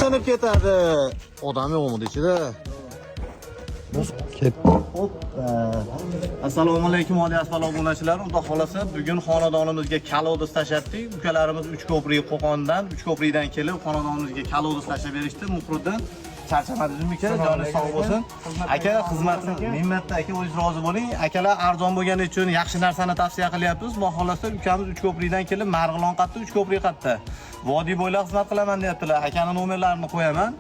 Sönüp ketadi. Odam yo'qmi ichida? Ketdi. Hoppa. Assalomu alaykum aziz obunachilar. Xudo xolasa bugun xonadonimizga kalodis tashatdik. Ukalarimiz Uchko'prik Qo'qondan, Uchko'prikdan kelib xonadonimizga kalodis tashab berishdi. Muhriddin charchamadingizmi aka? Joningiz sog' bo'lsin. Aka xizmatni minnatda aka, o'zingiz rozi bo'ling. Akalar arzon bo'lgani uchun yaxshi narsani tavsiya qilyapmiz. Xudo xolasa ukamiz Uchko'prikdan kelib Marg'ilon qatta, Uchko'prik qatta. Vodiy bo'ylab xizmat qilaman deyaptilar. Akaning nomerlarini qo'yaman.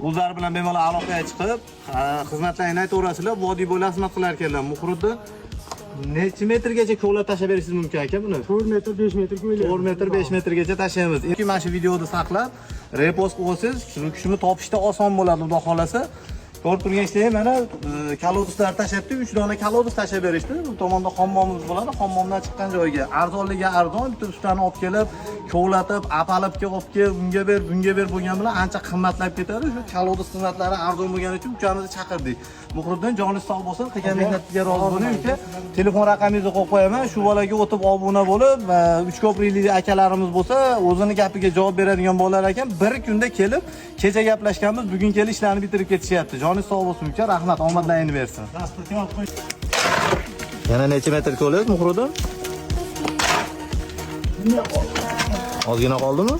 O'zlari bilan bemalol aloqaga chiqib, xizmatlarini aytaverasizlar. Vodiy bo'ylab xizmat qilar ekanlar. Muhriddin necha metrgacha ko'lab tashab berishingiz mumkin aka buni? 4 metr, 5 metr ko'ylab. 4 metr, 5 metrgacha tashlaymiz. Mana shu videoni saqlab, repost qilsangiz, shuni topishda oson bo'ladi, xudo xolasa. Ko'rib turganingizdek, mana kalodislar tashabdi, 3 dona kalodis tashab berishdi. Bu tomonda hammomimiz bo'ladi. Hammomdan chiqqan joyga arzonligiga arzon, bitta ustani olib kelib, kovlatib, apalibga olib kelib, bunga ber bo'lgan bilan ancha qimmatlab ketadi. Shu kalodis xizmatlari arzon bo'lgani uchun ukamizni chaqirdik. Muhriddin joningiz sog' bo'lsin, qilgan mehnatiga rozi bo'ling uka. Telefon raqamingizni qo'yib qo'yaman. Shu bolaga o'tib obuna bo'lib, Uchko'priklik akalarimiz bo'lsa, o'zini gapiga javob beradigan bolalar ekan. Bir kunda kelib, kecha gaplashganmiz, bugun kelib ishlarni bitirib ketishyapti. Joningiz sog' bo'lsin uka, rahmat, omadlaringizni bersin. Yana necha metr ko'lyapsiz Muhriddin? Ozgina qoldimi?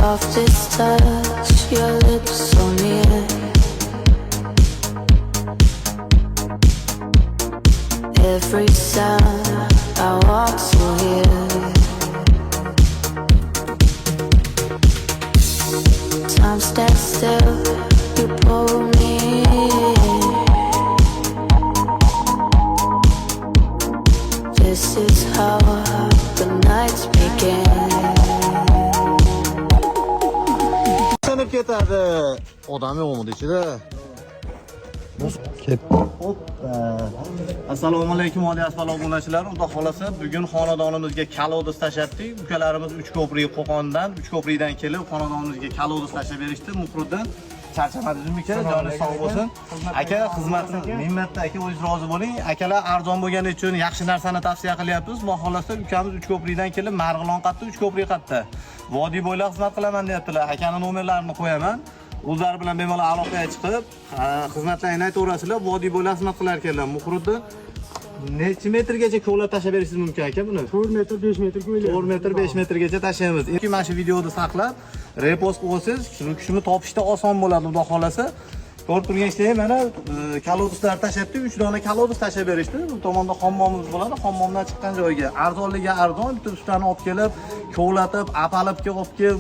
Softest touch, your lips so near. Every sound I want to hear. Time stands still, you pull me in. This is how the nights begin. Sönüp ketadi. Odam yo'qmi ichida? Ketdi. Hoppa. Assalomu alaykum aziz obunachilar. Xudo xolasa bugun xonadonimizga kalodis tashatdik. Ukalarimiz Uchko'prik Qo'qondan, Uchko'prikdan kelib xonadonimizga kalodis tashab berishdi. Muhriddin charchamadingizmi aka? Joningiz sog' bo'lsin. Aka xizmatni minnatda aka, o'zingiz rozi bo'ling. Akalar arzon bo'lgani uchun yaxshi narsani tavsiya qilyapmiz. Xudo xolasa ukamiz Uchko'prikdan kelib Marg'ilon qatta, Uchko'prik qatta. Vodiy bo'ylab xizmat qilaman deyaptilar. Akaning nomerlarini qo'yaman. O'zlari bilan bemalol aloqaga chiqib, xizmatlarini aytaverasizlar. Vodiy bo'ylab xizmat qilar ekanlar. Muhriddin necha metrgacha ko'lab tashab berishingiz mumkin aka buni? 4 metr, 5 metr ko'ylab. 4 metr, 5 metrgacha tashlaymiz. Mana shu videoni saqlab, repost qilsangiz, shuni topishda oson bo'ladi, xudo xolasa. Ko'rib turganingizdek, mana kalodislar tashabdi, 3 dona kalodis tashab berishdi. Bu tomonda hammomimiz bo'ladi. Hammomdan chiqqan joyga arzonligiga arzon, bitta ustani olib kelib, kovlatib, apalibga olib kelib,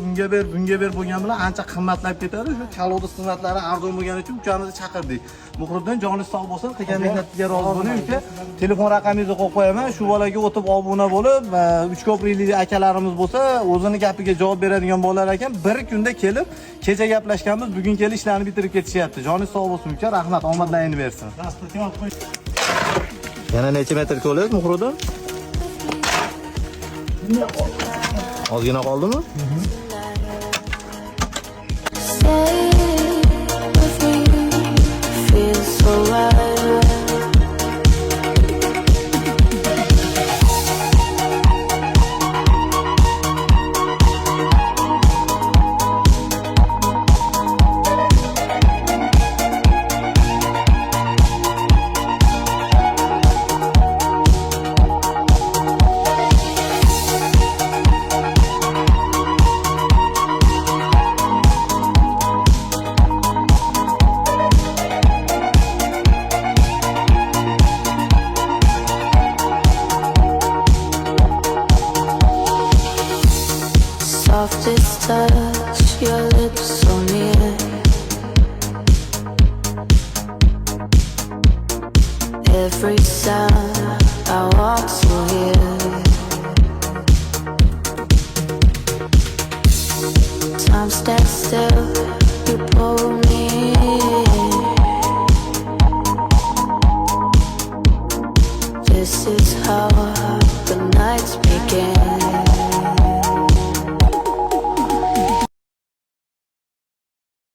bunga ber bo'lgan bilan ancha qimmatlab ketadi. Shu kalodis xizmatlari arzon bo'lgani uchun ukamizni chaqirdik. Muhriddin joningiz sog' bo'lsin, qilgan mehnatiga rozi bo'ling uka. Telefon raqamingizni qo'yib qo'yaman. Shu bolaga o'tib obuna bo'lib, Uchko'priklik akalarimiz bo'lsa, o'zini gapiga javob beradigan bolalar ekan. Bir kunda kelib, kecha gaplashganmiz, bugun kelib ishlarni bitirib ketishyapti. Joningiz sog' bo'lsin uka, rahmat, omadlaringizni bersin. Yana necha metr ko'lyapsiz Muhriddin? Ozgina qoldimi? Softest touch, your lips so near. every sound I want to hear. Time stands still, you pull me in. This is how the nights begin.